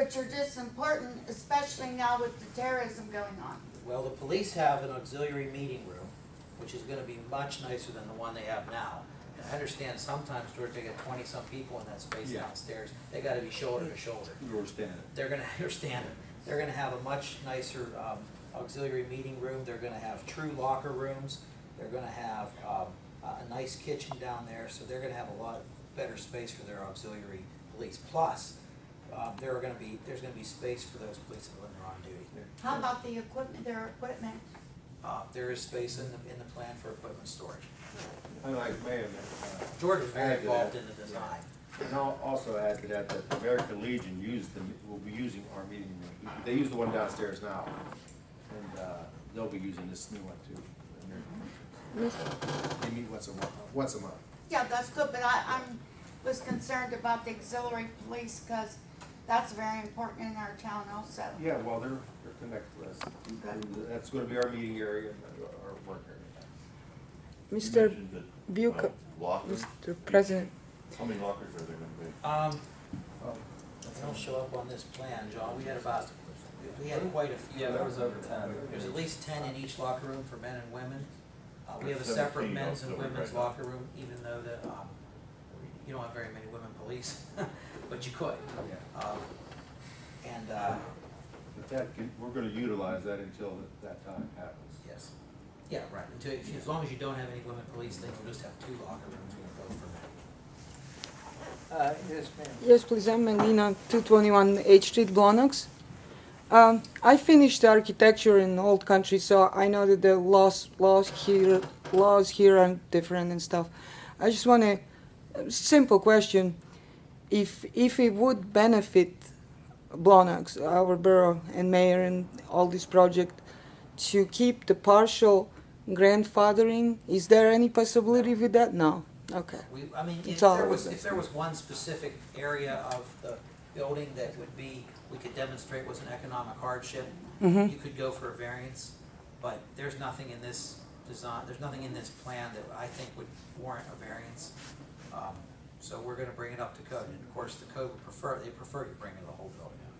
which are just important, especially now with the terrorism going on. Well, the police have an auxiliary meeting room, which is gonna be much nicer than the one they have now. And I understand sometimes, George, they get 20-some people in that space Yeah. downstairs. They gotta be shoulder to shoulder. You're standing. They're gonna understand it. They're gonna have a much nicer auxiliary meeting room. They're gonna have true locker rooms. They're gonna have a nice kitchen down there, so they're gonna have a lot better space for their auxiliary police. Plus, there's gonna be space for those police when they're on duty. How about the equipment, their equipment? There is space in the plan for equipment storage. I like Mayor, George was very Add to involved that. in the design. and I'll also add to that, that the American Legion will be using our meeting room. They use the one downstairs now, and they'll be using this new one too. They meet once a month. Yeah, that's good, but I was concerned about the auxiliary police, because that's very important in our town also. Yeah, well, they're connected to us. And that's gonna be our meeting area and our work area. Mr. mentioned that, Buca, lockers. Mr. President, How many lockers are there gonna be? They don't show up on this plan, John. We had quite a few. Yeah, there was over 10. There's at least 10 in each locker room for men and women. We have a There's separate 17 men's and auxiliary women's right now. locker room, even though you don't have very many women police, but you could. And, But we're gonna utilize that until that time happens. yes. Yeah, right. As long as you don't have any women police, then you'll just have 2 locker rooms with both for men. Yes, ma'am. yes, please, I'm Melina, 221 H Street, Blawnox. I finished architecture in old country, so I know that the laws here are different and stuff. I just want a simple question: if it would benefit Blawnox, our borough and mayor and all this project, to keep the partial grandfathering, is there any possibility with that? No. Okay. I mean, if It's all there was one specific area of the building that we could demonstrate was an economic hardship, Mhm. you could go for a variance, but there's nothing in this design, there's nothing in this plan that I think would warrant a variance. So we're gonna bring it up to code, and of course, the code would prefer you bring the whole building up.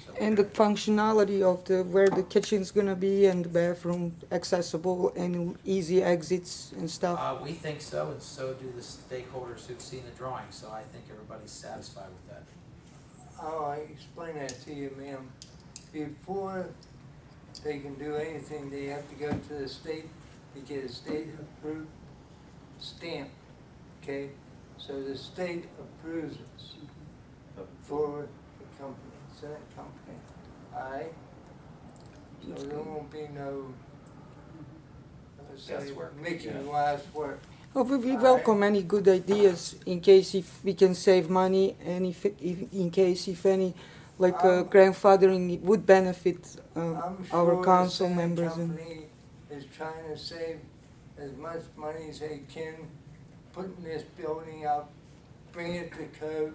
So And the functionality of where the kitchen's gonna be and the bathroom accessible and easy exits and stuff. we think so, and so do the stakeholders who've seen the drawing, so I think everybody's satisfied with that. I'll explain that to you, ma'am. Before they can do anything, they have to go to the state to get a state-approved stamp, okay? So the state approves it for the company, Senate company, all right? So there won't be no, Guesswork. making lives work. Oh, we welcome any good ideas in case if we can save money and if in case if any grandfathering would benefit I'm our sure council the Senate members. And company is trying to save as much money as they can, putting this building up, bringing it to code,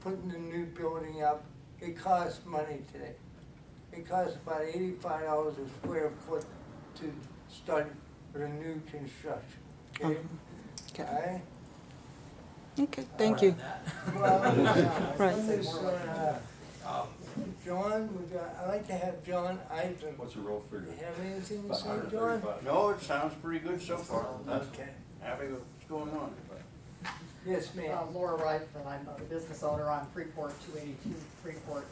putting the new building up. It costs money today. It costs about $85 a square foot to start with a new construction. Okay? Okay. All right? Okay, thank you. Well, Right. John, I'd like to have John Ivan. What's the roll figure? Have anything to About say, John? 135. No, it sounds pretty good so far. I'm Okay. happy with what's going on. Yes, ma'am. Laura Wright, and I'm a business owner on Freeport, 282 Freeport.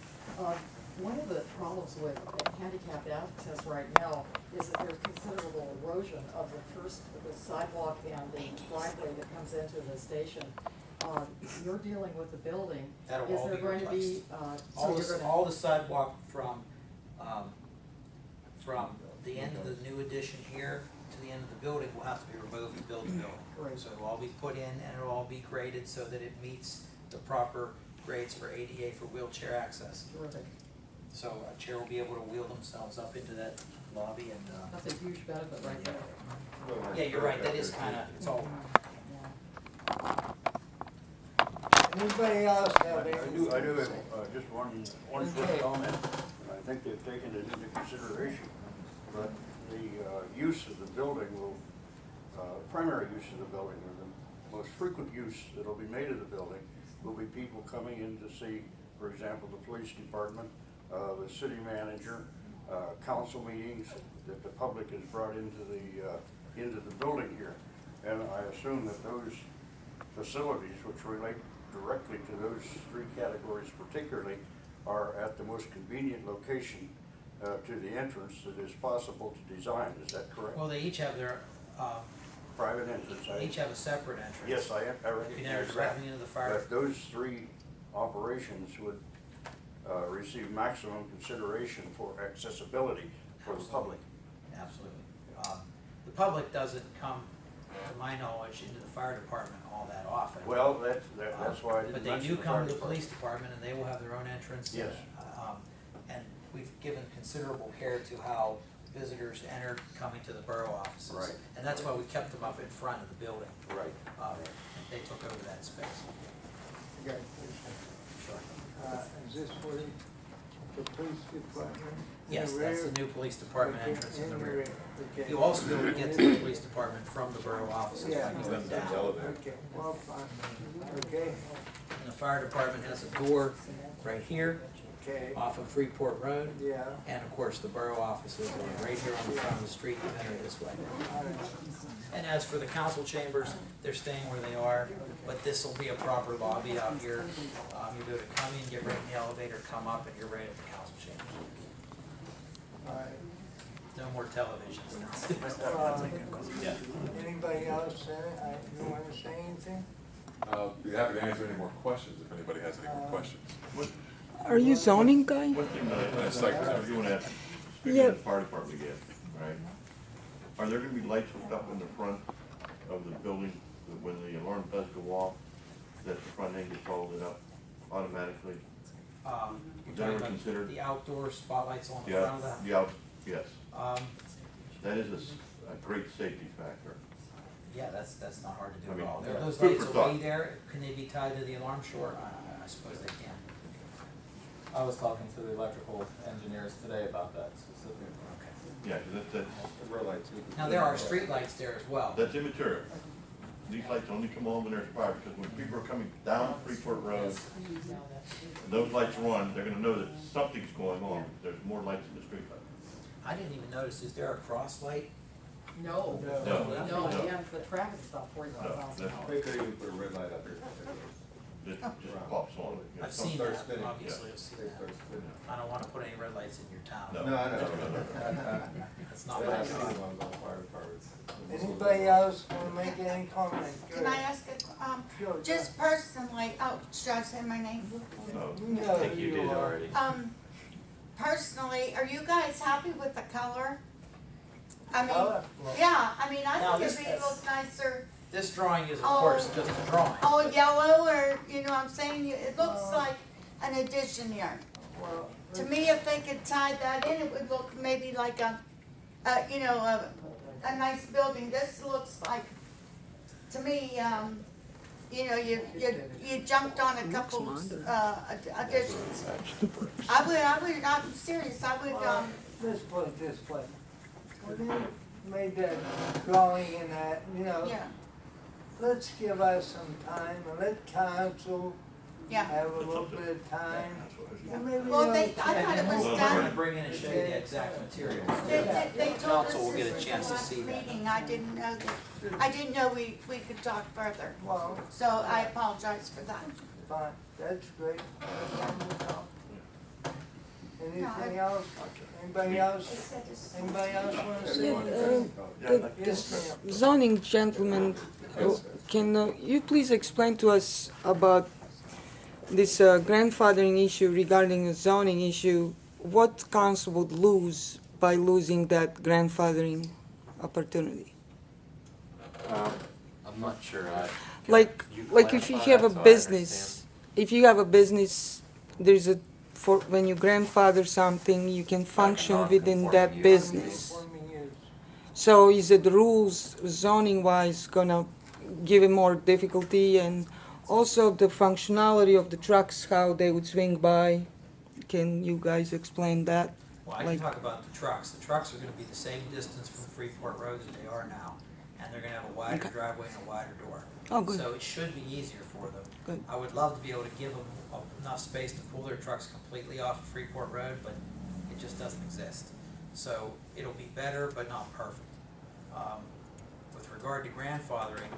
One of the problems with handicapped access right now is that there's considerable erosion of the sidewalk and the driveway that comes into the station. You're dealing with the building. That'll Is all there be going to be, replaced. All the sidewalk from the end of the new addition here to the end of the building will have to be removed to build the building. Right. So it'll all be put in and it'll all be graded so that it meets the proper grades for ADA for wheelchair access. terrific. So a chair will be able to wheel themselves up into that lobby and, That's a huge benefit right there. yeah, you're right, that is kinda, it's all, Yeah. Anybody else have I anything? do have to say? just one quick comment. I think they've taken it into consideration, but the use of the building will, primary use of the building, or the most frequent use that'll be made of the building, will be people coming in to see for example, the police department, the city manager, council meetings, that the public is brought into the building here. And I assume that those facilities, which relate directly to those three categories particularly, are at the most convenient location to the entrance that is possible to design. Is that correct? Well, they each have their, Private entrance. they each have a separate entrance. Yes, I You never recognize drive that. into the fire. But those three operations would receive maximum consideration for accessibility for the public. Absolutely. The public doesn't come, to my knowledge, into the fire department all that often. Well, that's why I didn't But they mention do the come fire to the department. police department and they will have their own entrance. Yes. And we've given considerable care to how visitors enter coming to the borough offices. Right. And that's why we kept them up in front of the building. Right. They took over that space. I got a question. Is this for the police department? In Yes, the that's rear? the new police department Okay, entrance in the in rear. Okay. You also be able to get to the police department from the borough offices Yeah. when you come down. Okay, well, fine, okay, And the fire department has a door right here okay, off of Freeport Road. yeah, And of course, the borough offices are right here on the front of the street, you enter this way. all right. And as for the council chambers, they're staying where they are, but this will be a proper lobby out here. You'll be able to come in, get right in the elevator, come up, and you're right at the council chambers. All right. No more televisions. Anybody else, you wanna say anything? Be happy to answer any more questions if anybody has any more questions. Are you zoning guy? One thing That's like- you want to ask, speaking Yeah. of the fire department again, right? Are there gonna be lights hooked up in the front of the building, that when the alarm does go off, that the front end gets all lit up automatically? You're Is that talking ever about considered? the outdoor spotlights on the Yeah, front of the. yes, Um, that is a great safety factor. yeah, that's not hard to do I at mean, all. yeah. Those Food lights for will be thought. there. Can they be tied to the alarm? Sure, I suppose they can. I was talking to the electrical engineers today about that specifically. Okay. Yeah, 'cause that's Now, there are street lights there as well. that's immaterial. These lights only come on when there's fire, because when people are coming down Freeport Road, those lights are on, they're gonna know that something's going on, there's more lights in the street light. I didn't even notice, is there a cross light? No, No. no, No. yeah, the traffic stop 45 No, miles an that's- hour. They could even put a red light up there. It just pops on. You know, I've some- seen start that, spinning. obviously, I've seen They that. start spinning. I don't wanna put any red lights in your town. No. That's not They my have to job. be ones on fire departments. Anybody else wanna make any comment? Can I ask Sure, a, just personally, oh, should I say my name? No. You know who you are. Personally, are you guys happy with the color? I mean, Color? yeah, I mean, Now, I think this- it'd be look nicer, This drawing is, of Oh. course, just a drawing. all yellow, or, you know what I'm saying? It looks Uh, like an addition here. Well, To me, if they could tie that in, it would look maybe like a nice building. This looks like, to me, you jumped on a couple, additions. I'm serious, I would, let's put it this way. When they made that drawing and that, yeah, let's give us some time and let council yeah. have a little bit of time. And maybe Well, they'll I thought it was We're done. gonna bring in and show you the exact materials. They told us Council will get a this was chance the to last see that. meeting, I didn't know that, I didn't know we could talk further. Well, So I apologize for that. fine, that's great. Anything else? Anybody else? Anybody else wanna say anything? Yes, ma'am. Zoning gentleman, can you please explain to us about this grandfathering issue regarding the zoning issue? What council would lose by losing that grandfathering opportunity? I'm not sure. Like if you have a business, if you have a business, there's a, for, when you grandfather something, you can function within that business. Conforming use. So is it the rules zoning wise gonna give it more difficulty, and also the functionality of the trucks, how they would swing by? Can you guys explain that? Well, I can talk about the trucks. The trucks are gonna be the same distance from Freeport Road as they are now. and they're gonna have a wider Okay. driveway and a wider door. Oh, good. So it should be easier for them. Good. I would love to be able to give them enough space to pull their trucks completely off of Freeport Road, but it just doesn't exist. So it'll be better, but not perfect. With regard to grandfathering,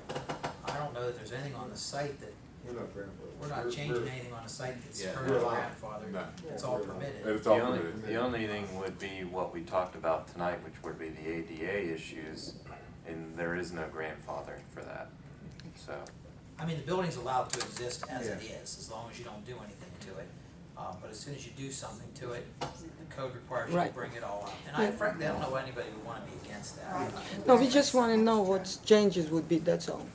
I don't know that there's anything on the site that, we're not changing anything on the site that's Yeah. currently We're allowed. grandfathered. No. It's all permitted. And it's The all only, permitted. the only thing would be what we talked about tonight, which would be the ADA issues, and there is no grandfather for that, so. I mean, the building's allowed to exist as it is, as long as you don't do anything to it. But as soon as you do something to it, the code requires you to Right. bring it all up. And I frankly, I don't know why anybody would wanna be against that. No, we just want to know what changes would be, that's all,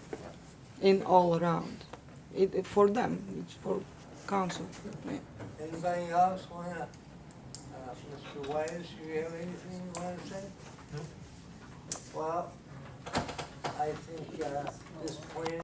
in all around. For them, it's for council. Yeah. Anybody else wanna, Mr. Wise, you have anything you wanna say? No. Well, I think, this plan